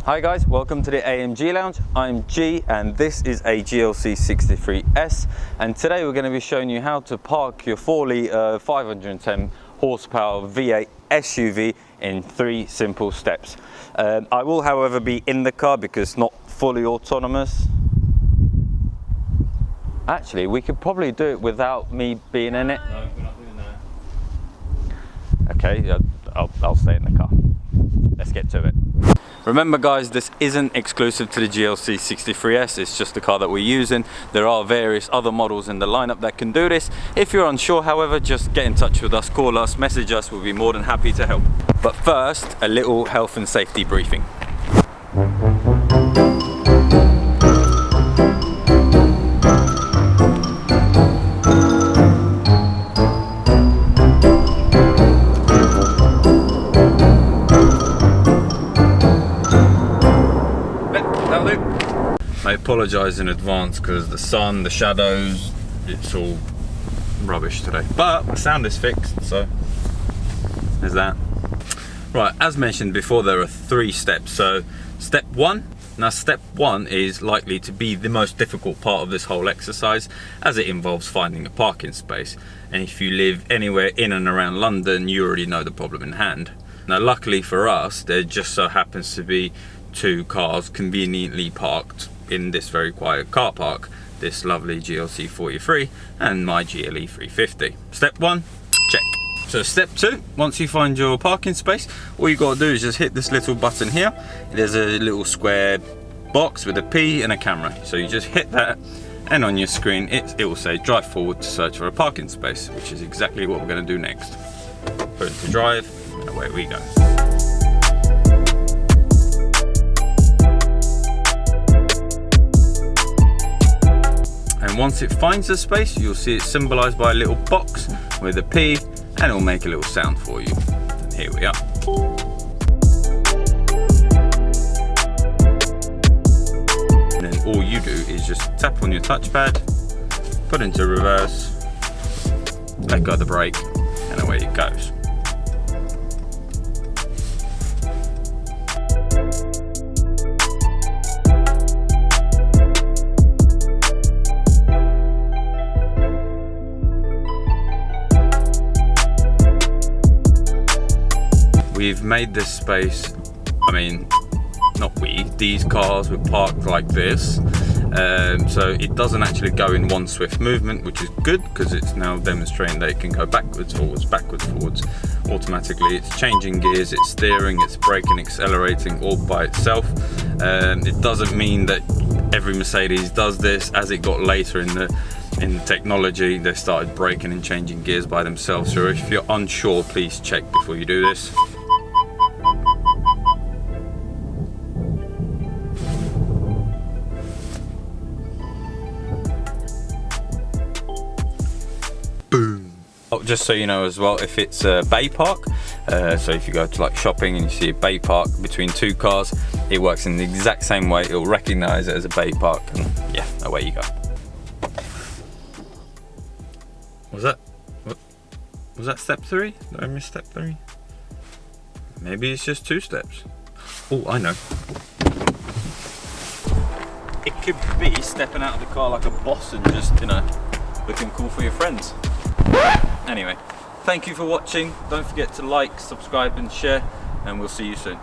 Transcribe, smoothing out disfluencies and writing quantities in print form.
Hi guys, welcome to the AMG Lounge. I'm G and this is a GLC 63S, and today we're going to be showing you how to park your 4-litre 510 horsepower V8 SUV in 3 simple steps. I will however be in the car because it's not fully autonomous. Actually, we could probably do it without me being in it. No, we're not doing that. Okay, I'll stay in the car. Let's get to it. Remember guys, this isn't exclusive to the GLC 63S, it's just the car that we're using. There are various other models in the lineup that can do this. If you're unsure, however, just get in touch with us, call us, message us, we'll be more than happy to help. But first, a little health and safety briefing. I apologise in advance because the sun, the shadows, it's all rubbish today. But my sound is fixed, so there's that. Right, as mentioned before, there are 3 steps. So step 1, now step 1 is likely to be the most difficult part of this whole exercise, as it involves finding a parking space. And if you live anywhere in and around London, you already know the problem in hand. Now luckily for us, there just so happens to be 2 cars conveniently parked in this very quiet car park, this lovely GLC 43 and my GLE 350. Step 1, check. So step 2, once you find your parking space, all you got to do is just hit this little button here. There's a little square box with a P and a camera. So you just hit that, and on your screen it will say drive forward to search for a parking space, which is exactly what we're going to do next. Put it to drive, and away we go. And once it finds the space, you'll see it symbolised by a little box with a P, and it'll make a little sound for you. And here we are. And then all you do is just tap on your touchpad, put into reverse, let go of the brake, and away it goes. We've made this space, I mean, not we, these cars were parked like this, so it doesn't actually go in one swift movement, which is good because it's now demonstrating that it can go backwards, forwards, automatically. It's changing gears, it's steering, it's braking, accelerating all by itself. It doesn't mean that every Mercedes does this. As it got later in the technology, they started braking and changing gears by themselves. So if you're unsure, please check before you do this. Boom. Oh, just so you know as well, if it's a bay park, so if you go to like shopping and you see a bay park between 2 cars, it works in the exact same way. It'll recognize it as a bay park, and yeah, away you go. Was that step 3? Did I miss step 3? Maybe it's just 2 steps. Oh, I know. It could be stepping out of the car like a boss and just, you know, looking cool for your friends. Anyway, thank you for watching. Don't forget to like, subscribe and share, and we'll see you soon.